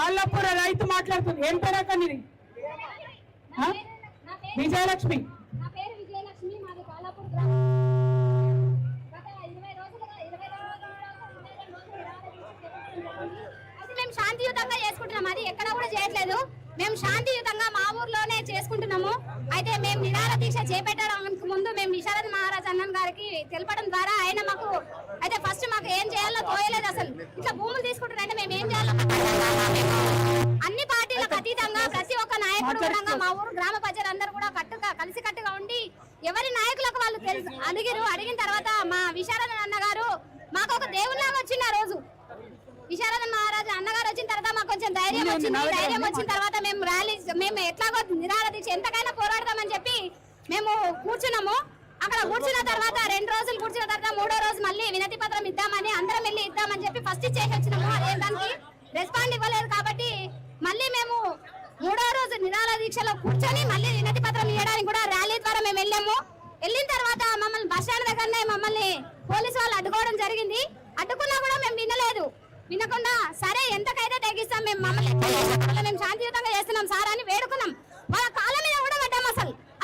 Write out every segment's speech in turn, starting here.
కాళ్ళపూర రైతు మాట్లాడుతుంది. ఏం పేరు అక్క మీది? విజయలక్ష్మి. మేము శాంతియుతంగా చేసుకుంటున్నాం, అది ఎక్కడ కూడా చేయట్లేదు. మేము శాంతియుతంగా మా ఊర్లోనే చేసుకుంటున్నాము. అయితే మేము నిరాహార దీక్ష చేపట్టడానికి ముందు మేము విశారద మహారాజ్ అన్నన్ గారికి తెలపడం ద్వారా ఆయన మాకు అయితే ఫస్ట్ మాకు ఏం చేయాలో తోయలేదు. అసలు ఇట్లా భూములు తీసుకుంటారంటే మేము ఏం చేయాలో అన్ని పార్టీలకు అతీతంగా ప్రతి ఒక్క నాయకుడు కూడా మా ఊరు గ్రామ ప్రజలందరూ కూడా కలిసికట్టుగా ఉండి ఎవరి నాయకులకు వాళ్ళు అడిగిన తర్వాత మా విశారద అన్న గారు మాకు ఒక దేవుళ్ళగా వచ్చిన రోజు విశారద మహారాజు అన్నగారు వచ్చిన తర్వాత మాకు కొంచెం ధైర్యం వచ్చింది. ధైర్యం వచ్చిన తర్వాత మేము ఎట్లాగో నిరాహార దీక్ష ఎంతకైనా పోరాడదామని చెప్పి మేము కూర్చున్నాము. అక్కడ కూర్చున్న తర్వాత 2 రోజులు కూర్చున్న తర్వాత 3వ రోజు మళ్ళీ వినతి పత్రం ఇద్దామని అందరం వెళ్ళి ఇద్దామని చెప్పి ఫస్ట్ ఇచ్చేసి వచ్చినాము. అదే దానికి రెస్పాండ్ ఇవ్వలేదు కాబట్టి మళ్ళీ మేము 3వ రోజు నిరాహార దీక్షలో కూర్చొని మళ్ళీ వినతి పత్రం ఇవ్వడానికి కూడా ర్యాలీ ద్వారా మేము వెళ్ళాము. వెళ్ళిన తర్వాత మమ్మల్ని బస్ స్టాండ్ దగ్గరనే మమ్మల్ని పోలీసు వాళ్ళు అడ్డుకోవడం జరిగింది. అడ్డుకున్నా కూడా మేము వినకుండా సరే ఎంతకైతే తగ్గిస్తాం, మేము శాంతియుతంగా చేస్తున్నాం సార్ అని వేడుకున్నాం. వాళ్ళ కాళ్ళ మీద కూడా పడ్డాం.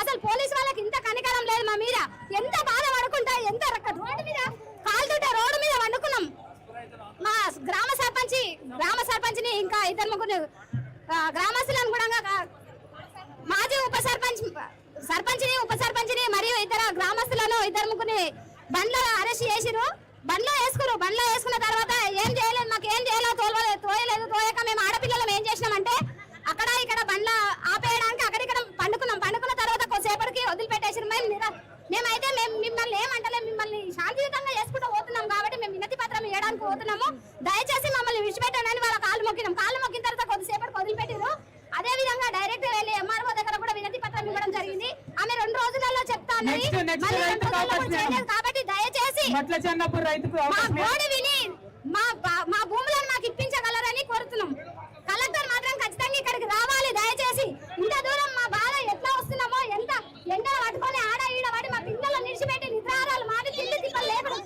అసలు పోలీసు వాళ్ళకి ఇంత కనికరం లేదు మా మీద. ఎంత బాధ పడుకుంటా ఎంత రోడ్డు మీద కాలుతుంటే రోడ్డు మీద వండుకున్నాం. మా గ్రామ సర్పంచ్ని ఇంకా 2-3 గ్రామస్తులను కూడా మాజీ సర్పంచ్ని ఉప సర్పంచ్ని మరియు ఇతర గ్రామస్తులను 2-3 బండ్లో అరెస్ట్ చేసిరు. బండ్లో వేసుకున్న తర్వాత ఏం చేయలేదు, మాకు ఏం చేయాలో తోయక మేము ఆడపిల్లలు ఏం చేసినామంటే అక్కడ ఇక్కడ బండ్ల ఆపేయడానికి అక్కడిక్కడ పండుకున్న తర్వాత కొద్దిసేపటికి వదిలిపెట్టేసారు. మేమైతే మిమ్మల్ని ఏమంటలే, మిమ్మల్ని శాంతియుతంగా చేసుకుంటూ పోతున్నాం కాబట్టి మేము వినతి పత్రం ఇవ్వడానికి పోతున్నాము, దయచేసి మమ్మల్ని విడిచిపెట్టండి అని వాళ్ళ కాళ్ళు మొక్కిన తర్వాత కొద్దిసేపటికి వదిలిపెట్టారు. అదే విధంగా డైరెక్ట్ వెళ్ళి ఎంఆర్ఓ దగ్గర కూడా వినతి పత్రం ఇవ్వడం జరిగింది. ఆమె 2 రోజులలో చెప్తా కాబట్టి దయచేసి మా గోడు విని మా భూములను మాకు ఇప్పించగలరని కోరుతున్నాం. కలెక్టర్ మాత్రం ఖచ్చితంగా ఇక్కడికి రావాలి. దయచేసి ఇంత దూరం మా బాధ ఎట్లా వస్తున్నామో ఎంత ఎండలు పట్టుకొని ఆడ ఈడ పడి మా పిల్లలు నిడిచిపెట్టి నిద్రారాలు మాది తిండి తిప్పలు లేకుండా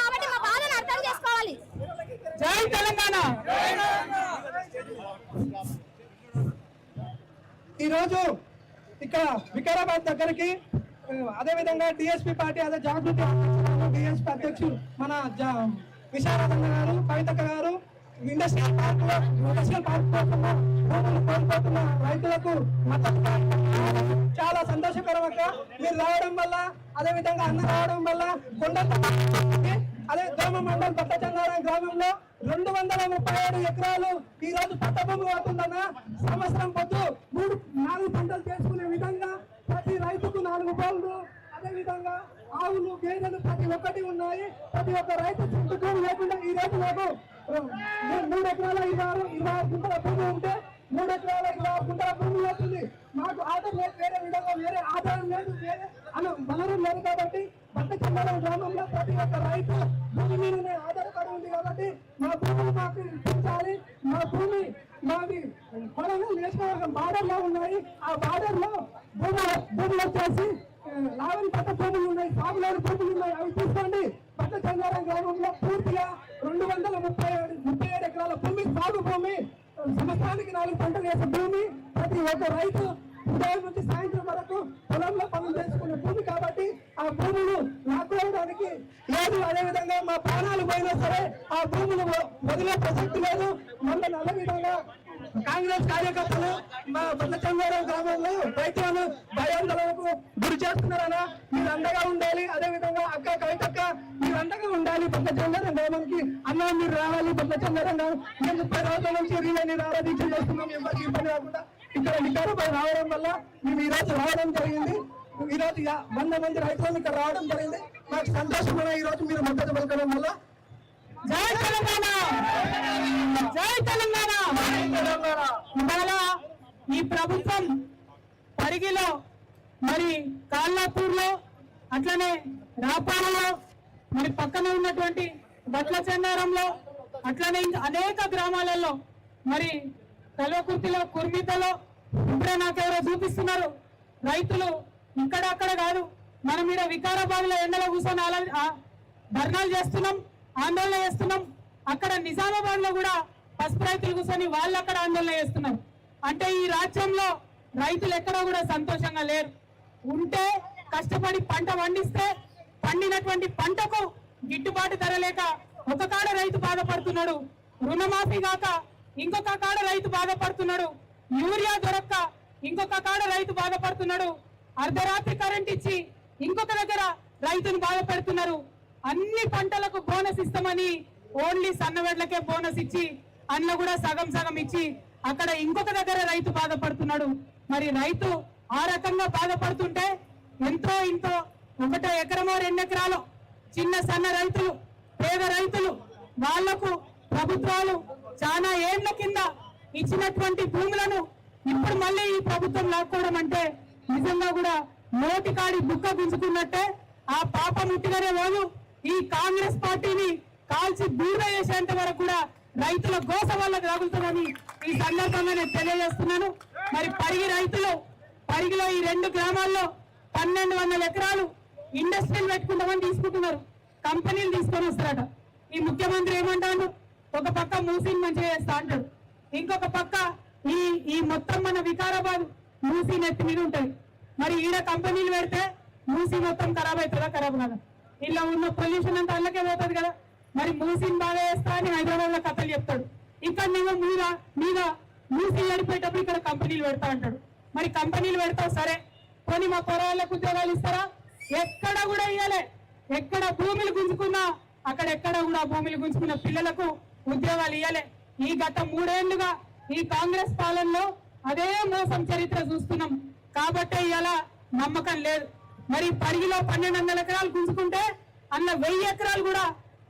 కాబట్టి మా బాధను అర్థం చేసుకోవాలి. జై తెలంగాణ. ఈరోజు ఇక్కడ వికారాబాద్ దగ్గరికి అదేవిధంగా డిఎస్పీ పార్టీ అదే జాగృతి డిఎస్పీ అధ్యక్షులు మన విశారదన్న గారు, కవితక్క గారు ఇండస్ట్రియల్ పార్క్ కోల్పోతున్న రైతులకు చాలా సంతోషకరం. మీరు రావడం వల్ల అదేవిధంగా అన్న రావడం వల్ల అదే గ్రామ మండలం పట్టచంగారం గ్రామంలో 237 ఎకరాలు ఈ రోజు పట్టభూమి అవుతుందన్న. సంవత్సరం పొద్దు 3-4 పంటలు చేసుకునే విధంగా ప్రతి రైతుకు 4 బోర్లు, అదేవిధంగా ఆవులు గేదెలు ప్రతి ఒక్కటి ఉన్నాయి. ప్రతి ఒక్క రైతు చుట్టూ లేకుండా ఈ రోజు నాకు 3 ఎకరాల 26 గుంటల భూమి ఉంటే 3 ఎకరాల 26 గుంటల భూమి అవుతుంది. మాకు ఆధారం లేదు, వేరే విధంగా వేరే ఆధారం లేదు, వేరే వనరు లేదు. కాబట్టి పట్టచంగారం గ్రామంలో ప్రతి ఒక్క రైతు భూమి మీదనే ఆధారపడి ఉంది. కాబట్టి మా భూములు మాకు ఇప్పించాలి. మా భూమి మాది పొలంలో నేషనల్ బార్డర్ లో ఉన్నాయి. ఆ బార్డర్ లో భూములు వచ్చేసి లావని పట్ట భూములు ఉన్నాయి, సాగులేని భూములు ఉన్నాయి. అవి తీసుకోండి. పట్టచంగారం గ్రామంలో పూర్తిగా 237 ఎకరాల భూమి సాగు భూమి, సంవత్సరానికి 4 పంటలు వేసే భూమి. ప్రతి ఒక్క రైతు ఉదయం నుంచి సాయంత్రం వరకు పొలంలో పనులు చేసుకునే భూమి. కాబట్టి ఆ భూములు లాక్కోవడానికి లేదు. అదేవిధంగా మా ప్రాణాలు పోయినా సరే ఆ భూములు వదిలే ప్రసక్తి లేదు. మమ్మల్ని అదే విధంగా కాంగ్రెస్ కార్యకర్తలు మా పట్టచంగారం గ్రామంలో రైతులను భయాందోళనకు గురి చేస్తున్నారన్నా. మీరు అండగా ఉండాలి. అదేవిధంగా అక్క కవితక్క మీరు అండగా ఉండాలి. పట్టచంగారం గ్రామానికి అన్న మీరు రావాలి. పట్టచంగారం మేము 30 రోజుల నుంచి రీలని ఆరాధించి చేస్తున్నాం. ఎవరికి ఇబ్బంది కాకుండా ఇక్కడ వికారాబాద్ రావడం వల్ల మేము ఈ రోజు రావడం జరిగింది. ఈ రోజు 100 మంది రైతులను ఇక్కడ రావడం జరిగింది. నాకు సంతోషమైన ఈ రోజు మీరు మద్దతు పలకడం వల్ల. జై తెలంగాణ, జై తెలంగాణ. ఇవాళ ఈ ప్రభుత్వం పరిగిలో, మరి కాళ్ళపూర్లో, అట్లనే రాపాలలో, మరి పక్కన ఉన్నటువంటి బట్లచంగారంలో, అట్లనే అనేక గ్రామాలలో, మరి కల్వకుర్తిలో, కుర్మితలో ఇప్పుడే నాకెవరో చూపిస్తున్నారు. రైతులు ఇక్కడ అక్కడ కాదు, మనం ఇక్కడ వికారాబాద్ లో ఎండలో కూర్చొని ధర్నాలు చేస్తున్నాం, ఆందోళన చేస్తున్నాం. అక్కడ నిజామాబాద్ లో కూడా పసుపు రైతులు కూర్చొని వాళ్ళు అక్కడ ఆందోళన చేస్తున్నారు. అంటే ఈ రాజ్యంలో రైతులు ఎక్కడో కూడా సంతోషంగా లేరు. ఉంటే కష్టపడి పంట పండిస్తే పండినటువంటి పంటకు గిట్టుబాటు ధర లేక ఒక కాడ రైతు బాధపడుతున్నాడు, రుణమాఫీ కాక ఇంకొక కాడ రైతు బాధపడుతున్నాడు, యూరియా దొరక్క ఇంకొక కాడ రైతు బాధపడుతున్నాడు, అర్ధరాత్రి కరెంట్ ఇచ్చి ఇంకొక దగ్గర రైతును బాధపెడుతున్నారు. అన్ని పంటలకు బోనస్ ఇస్తామని ఓన్లీ సన్నవెడ్లకే బోనస్ ఇచ్చి అన్న కూడా సగం సగం ఇచ్చి అక్కడ ఇంకొక దగ్గర రైతు బాధపడుతున్నాడు. మరి రైతు ఆ రకంగా బాధపడుతుంటే ఎంతో ఇంతో 1 ఎకరమో 2 ఎకరాలు చిన్న సన్న రైతులు పేద రైతులు వాళ్లకు ప్రభుత్వాలు చాలా ఏళ్ల కింద ఇచ్చినటువంటి భూములను ఇప్పుడు మళ్ళీ ఈ ప్రభుత్వం లాక్కోవడం అంటే నిజంగా కూడా నోటికాడి బుక్క గుంజుకున్నట్టే. ఆ పాప ముట్టిగానే వాళ్ళు ఈ కాంగ్రెస్ పార్టీని కాల్చి బూర చేసేంత వరకు కూడా రైతుల గోస వాళ్ళకు తగులుతుందని ఈ సందర్భంగా నేను తెలియజేస్తున్నాను. మరి పరిగిలో ఈ 2 గ్రామాల్లో 1200 ఎకరాలు ఇండస్ట్రీలు పెట్టుకుంటామని తీసుకుంటున్నారు, కంపెనీలు తీసుకొని వస్తారట. ఈ ముఖ్యమంత్రి ఏమంటాడు, ఒక పక్క మూసీని మంచిగా చేస్తా అంటాడు, ఇంకొక పక్క ఈ మొత్తం మన వికారాబాద్ మూసీ నెత్తి మీద ఉంటాయి. మరి ఈడ కంపెనీలు పెడితే మూసీ మొత్తం ఖరాబ్ అవుతుందా? ఖరాబ్ కదా. ఇలా ఉన్న పొల్యూషన్ అంతా అల్లకే పోతుంది కదా. మరి మూసీని బాగా చేస్తా అని హైదరాబాద్ లో కథలు చెప్తాడు, ఇక్కడ నేను మీద మూసీ నడిపోయేటప్పుడు ఇక్కడ కంపెనీలు పెడతా అంటాడు. మరి కంపెనీలు పెడతావు సరే, కొని మా పొరాళ్ళకు ఉద్యోగాలు ఇస్తారా? ఎక్కడ కూడా ఇవ్వలే. ఎక్కడ భూములు గుంజుకున్నా అక్కడెక్కడ కూడా భూములు గుంజుకున్న పిల్లలకు ఉద్యోగాలు ఇవ్వలే. ఈ గత 3 ఏళ్లుగా ఈ కాంగ్రెస్ పాలనలో అదే మోసం చరిత్ర చూస్తున్నాం. కాబట్టే ఇలా నమ్మకం లేదు. మరి పరిగిలో 1200 ఎకరాలు గుంజుకుంటే అన్న 1000 ఎకరాలు కూడా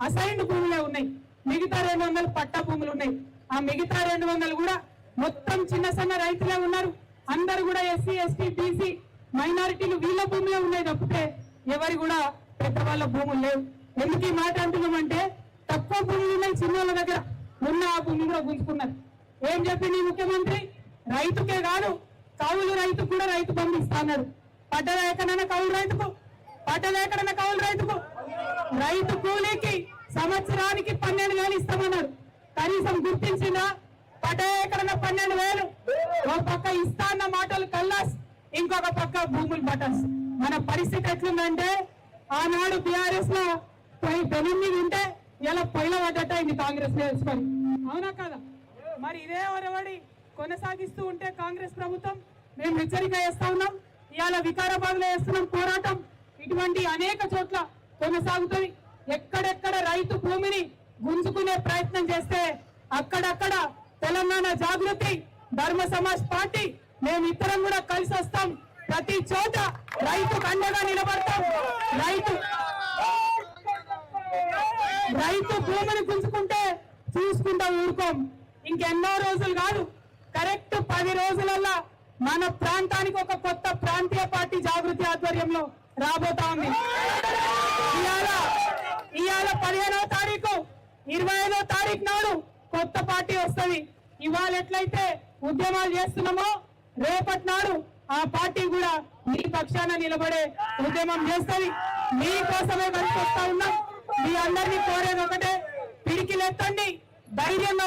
అసైన్డ్ భూములే ఉన్నాయి, మిగతా 200 పట్టా భూములు ఉన్నాయి. ఆ మిగతా 200 కూడా మొత్తం చిన్న సన్న రైతులే ఉన్నారు. అందరు కూడా ఎస్సీ ఎస్టీ బీసీ మైనారిటీలు వీళ్ళ భూములే ఉన్నాయి తప్పితే ఎవరి కూడా పెద్దవాళ్ళ భూములు లేవు. ఎందుకు ఈ మాట అంటున్నామంటే తక్కువ భూములు ఉన్నాయి చిన్నోళ్ళ దగ్గర, ఉన్న ఆ భూమి కూడా గుంజుకున్నారు. ఏం చెప్పింది ముఖ్యమంత్రి? రైతుకే కాదు కౌలు రైతుకు కూడా రైతు బంధు ఇస్తా అన్నాడు. పడ్డదా ఎక్కడైనా కౌలు రైతుకు? పడ్డదా ఎక్కడైనా కౌలు రైతుకు? రైతు కూలీకి సంవత్సరానికి 12,000 ఇస్తామన్నారు. కనీసం గుర్తించిందా? పడ్డా ఎక్కడన్నా 12,000? ఒక పక్క ఇస్తా అన్న మాటలు కల్లాస్, ఇంకొక పక్క భూములు బటన్స్. మన పరిస్థితి ఎట్లుందంటే ఆనాడు బీఆర్ఎస్ లో పెళ్లి ఉంటే ఇలా పొయ్యిల పడ్డట్ట ఇది కాంగ్రెస్ నేర్చుకొని, అవునా కదా? మరి ఇదే ఒరవడి కొనసాగిస్తూ ఉంటే కాంగ్రెస్ ప్రభుత్వం మేము హెచ్చరిక చేస్తా ఉన్నాం. ఇవాళ వికారాబాద్ లో చేస్తున్నాం పోరాటం. ఇటువంటి అనేక చోట్ల కొనసాగుతుంది. ఎక్కడెక్కడ రైతు భూమిని గుంజుకునే ప్రయత్నం చేస్తే అక్కడక్కడ తెలంగాణ జాగృతి ధర్మ సమాజ్ పార్టీ మేమిద్దరం కూడా కలిసి వస్తాం. ప్రతి చోట రైతుకు అండగా నిలబడతాం. రైతు భూమిని గుంజుకుంటే చూసుకుంటా ఊరుకోం. ఇంకెన్నో రోజులు కాదు, కరెక్ట్ 10 రోజులల్లా మన ప్రాంతానికి ఒక కొత్త ప్రాంతీయ పార్టీ జాగృతి ఆధ్వర్యంలో రాబోతా ఉంది. ఇవాళ 15వ తారీఖు 25వ తారీఖు నాడు కొత్త పార్టీ వస్తుంది. ఇవాళ ఎట్లయితే ఉద్యమాలు చేస్తున్నామో రేపటి నాడు ఆ పార్టీ కూడా మీ పక్షాన నిలబడే ఉద్యమం చేస్తుంది. మీకోసమే కలిసి వస్తా ఉన్నాం. మీ అందరినీ కోరేది ఒకటే, పిడికిలెత్తండి, ధైర్యంగా